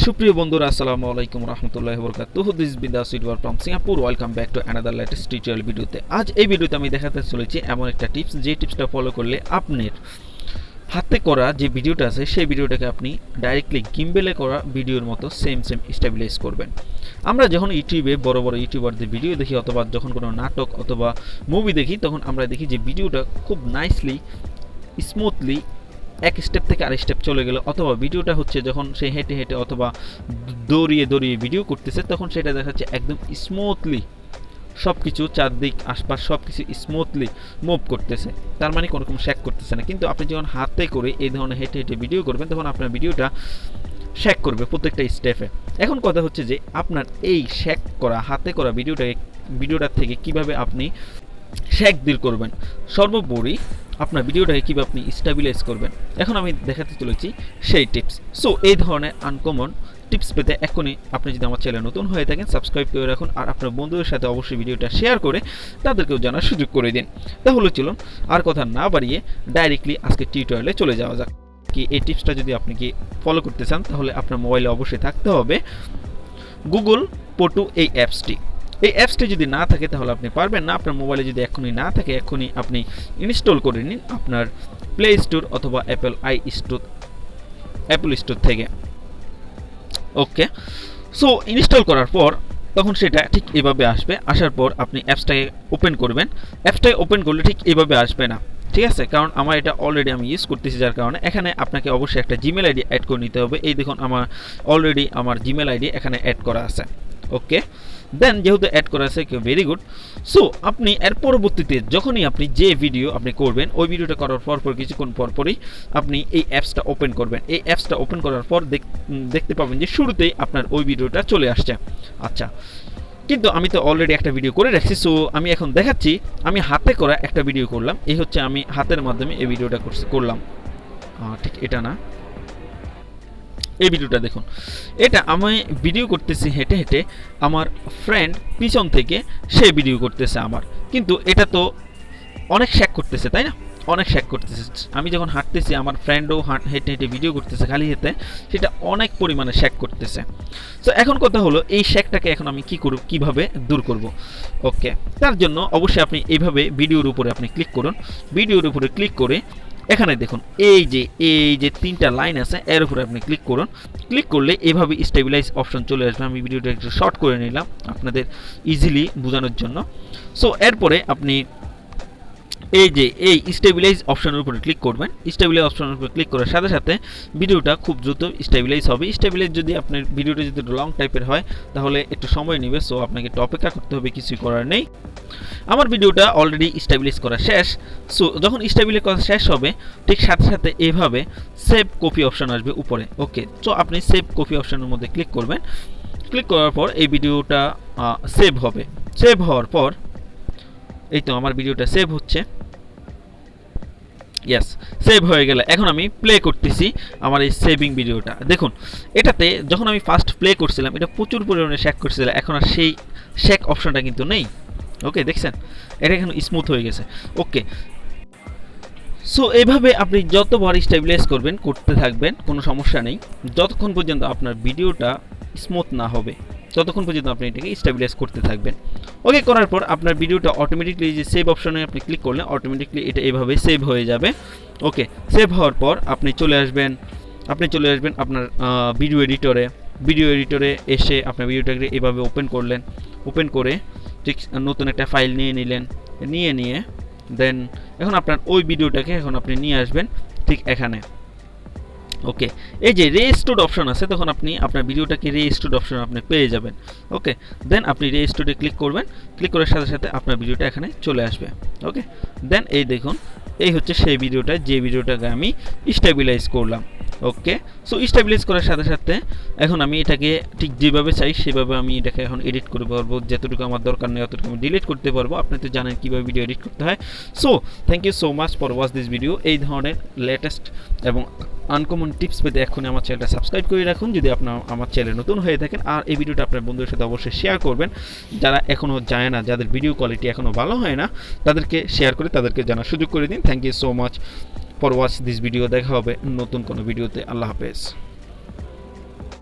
সুপ্রিয় বন্ধুরা আসসালামু আলাইকুম রাহমাতুল্লাহি ওয়া বারাকাতুহু। দিস ইজ বিন্দাস with from Singapore. Welcome back to another latest tutorial ভিডিওতে। আজ এই ভিডিওতে আমি দেখাতে চলেছি এমন একটা টিপস, যে টিপসটা ফলো করলে আপনার হাতে করা যে ভিডিওটা আছে সেই ভিডিওটাকে আপনি ডাইরেক্টলি গিম্বেলে করা ভিডিওর মতো সেম স্টেবিলাইজ করবেন। আমরা যখন ইউটিউবে বড় বড় ইউটিউবারদের ভিডিও দেখি অথবা যখন কোনো নাটক অথবা মুভি দেখি, তখন আমরা দেখি যে ভিডিওটা খুব নাইসলি স্মুথলি এক স্টেপ থেকে আরেক স্টেপ চলে গেল, অথবা ভিডিওটা হচ্ছে যখন সে হেঁটে হেঁটে অথবা দৌড়িয়ে ভিডিও করতেছে, তখন সেটা দেখাচ্ছে একদম স্মুথলি সব কিছু চারদিক আশপাশ সব কিছু স্মুথলি মুভ করতেছে, তার মানে কোনো রকম শেক করতেছে না। কিন্তু আপনি যখন হাতে করে এই ধরনের হেঁটে হেঁটে ভিডিও করবেন, তখন আপনার ভিডিওটা শেক করবে প্রত্যেকটা স্টেপে। এখন কথা হচ্ছে যে আপনার এই শেক করা হাতে করা ভিডিওটার থেকে কিভাবে আপনি শেক দূর করবেন, সর্বোপরি আপনার ভিডিওটাকে কীভাবে আপনি স্টেবিলাইজ করবেন, এখন আমি দেখাতে চলেছি সেই টিপস। সো এই ধরনের আনকমন টিপস পেতে এখনই আপনি যদি আমার চ্যানেল নতুন হয়ে থাকেন সাবস্ক্রাইব করে রাখুন, আর আপনার বন্ধুদের সাথে অবশ্যই ভিডিওটা শেয়ার করে তাদেরকেও জানার সুযোগ করে দিন। তাহলে চলুন আর কথা না বাড়িয়ে ডাইরেক্টলি আজকে টিউটোরিয়ালে চলে যাওয়া যাক। কি এই টিপসটা যদি আপনি কি ফলো করতে চান, তাহলে আপনার মোবাইলে অবশ্যই থাকতে হবে গুগল পটু এই অ্যাপসটি। এই অ্যাপসটি যদি না থাকে তাহলে আপনি পারবেন না। আপনার মোবাইলে যদি এখনই না থাকে, এখনই আপনি ইনস্টল করে নিন আপনার প্লে স্টোর অথবা অ্যাপল স্টোর থেকে। ওকে, সো ইনস্টল করার পর তখন সেটা ঠিক এভাবে আসবে। আসার পর আপনি অ্যাপসটাকে ওপেন করবেন। অ্যাপসটাকে ওপেন করলে ঠিক এভাবে আসবে না, ঠিক আছে, কারণ আমার এটা অলরেডি আমি ইউজ করতেছি, যার কারণে এখানে আপনাকে অবশ্যই একটা জিমেল আইডি অ্যাড করে নিতে হবে। এই দেখুন আমার অলরেডি আমার জিমেল আইডি এখানে অ্যাড করা আছে। ওকে, দেন যেহেতু অ্যাড করা আছে, ভেরি গুড। সো আপনি এর পরবর্তীতে যখনই আপনি যে ভিডিও আপনি করবেন, ওই ভিডিওটা করার পর কিছুক্ষণ পরই আপনি এই অ্যাপসটা ওপেন করবেন। এই অ্যাপসটা ওপেন করার পর দেখতে পাবেন যে শুরুতেই আপনার ওই ভিডিওটা চলে আসছে। আচ্ছা, কিন্তু আমি তো অলরেডি একটা ভিডিও করে রাখছি, সো আমি এখন দেখাচ্ছি আমি হাতে করা একটা ভিডিও করলাম। এই হচ্ছে আমি হাতের মাধ্যমে এই ভিডিওটা করলাম। ঠিক এটা না, এই ভিডিওটা দেখুন। এটা আমি ভিডিও করতেছি হেঁটে হেঁটে, আমার ফ্রেন্ড পিছন থেকে সে ভিডিও করতেছে আমার, কিন্তু এটা তো অনেক শেক করতেছে, তাই না? অনেক শেক করতেছে। আমি যখন হাঁটতেছি, আমার ফ্রেন্ডও হেঁটে হেঁটে ভিডিও করতেছে খালি হেঁটে, সেটা অনেক পরিমাণে শেক করতেছে। তো এখন কথা হলো এই শেকটাকে এখন আমি কিভাবে দূর করব। ওকে, তার জন্য অবশ্যই আপনি এইভাবে ভিডিওর উপরে আপনি ক্লিক করুন। ভিডিওর উপরে ক্লিক করে এখানে দেখুন এই যে তিনটা লাইন আছে, এর উপরে আপনি ক্লিক করুন। ক্লিক করলে এভাবে স্টেবিলাইজ অপশন চলে আসবে। আমি ভিডিওটা একটু শর্ট করে নিলাম আপনাদের ইজিলি বোঝানোর জন্য। সো এরপরে আপনি এই স্টেবিলাইজ অপশনের উপরে ক্লিক করবেন। স্টেবিলাইজ অপশনের উপরে ক্লিক করার সাথে সাথে ভিডিওটা খুব দ্রুত স্টেবিলাইজ হবে। স্টেবিলাইজ যদি আপনার ভিডিওটা যদি লং টাইপের হয়, তাহলে একটু সময় নেবে, সো আপনাকে একটু অপেক্ষা করতে হবে, কিছুই করার নেই। আমার ভিডিওটা অলরেডি স্টেবিলাইজ করা শেষ। সো যখন স্টেবিলাইজ করা শেষ হবে, ঠিক সাথে সাথে এভাবে সেভ কপি অপশন আসবে উপরে। ওকে, সো আপনি সেভ কপি অপশনের মধ্যে ক্লিক করবেন। ক্লিক করার পর এই ভিডিওটা সেভ হবে। সেভ হওয়ার পর এই তো আমার ভিডিওটা সেভ হচ্ছে। ইয়েস, সেভ হয়ে গেলে এখন আমি প্লে করতেছি আমার এই সেভিং ভিডিওটা। দেখুন, এটাতে যখন আমি ফার্স্ট প্লে করছিলাম, এটা প্রচুর পরিমাণে শেক করছিল, এখন আর সেই শেক অপশনটা কিন্তু নেই। ওকে, দেখছেন এটা এখন স্মুথ হয়ে গেছে। ওকে, সো এইভাবে আপনি যতবার স্টেবিলাইজ করতে থাকবেন, কোনো সমস্যা নেই, যতক্ষণ পর্যন্ত আপনার ভিডিওটা স্মুথ না হবে ততক্ষণ পর্যন্ত আপনি এটাকে স্টেবিলাইজ করতে থাকবেন। ওকে, করার পর আপনার ভিডিওটা অটোমেটিকলি যে সেভ অপশনে আপনি ক্লিক করলে অটোমেটিকলি এটা এভাবে সেভ হয়ে যাবে। ওকে, সেভ হওয়ার পর আপনি চলে আসবেন আপনার ভিডিও এডিটরে এসে আপনার ভিডিওটাকে এভাবে ওপেন করে ঠিক নতুন একটা ফাইল নিয়ে দেন এখন আপনার ওই ভিডিওটাকে এখন আপনি নিয়ে আসবেন ঠিক এখানে। ওকে, এই যে রেস্টোর্ড অপশন আছে, তখন আপনি আপনার ভিডিওটাকে রেস্টোর্ড অপশন আপনি পেয়ে যাবেন। ওকে, দেন আপনি রেস্টোর্ডে ক্লিক করবেন। ক্লিক করার সাথে সাথে আপনার ভিডিওটা এখানে চলে আসবে। ওকে, দেন এই দেখুন এই হচ্ছে সেই ভিডিওটা, যে ভিডিওটাকে আমি স্টেবিলাইজ করলাম। ওকে, সো স্টেবিলাইজ করার সাথে সাথে এখন আমি এটাকে ঠিক যেভাবে চাই সেভাবে আমি এটাকে এখন এডিট করতে পারবো। যতটুকু আমার দরকার নেই ততটুকু আমি ডিলিট করতে পারবো। আপনি তো জানেন কীভাবে ভিডিও এডিট করতে হয়। So thank you so much for watch this video. এই ধরনের লেটেস্ট এবং আনকমন টিপস পেতে এখনই আমার চ্যানেলটা সাবস্ক্রাইব করে রাখুন যদি আপনার আমার চ্যানেল নতুন হয়ে থাকেন, আর এই ভিডিওটা আপনার বন্ধুদের সাথে অবশ্যই শেয়ার করবেন। যারা এখনও যায় না, যাদের ভিডিও কোয়ালিটি এখনও ভালো হয় না, তাদেরকে শেয়ার করে তাদেরকে জানার সুযোগ করে দিন। Thank you so much for watch this video. দেখা হবে নতুন কোনো ভিডিওতে। আল্লাহ হাফেজ।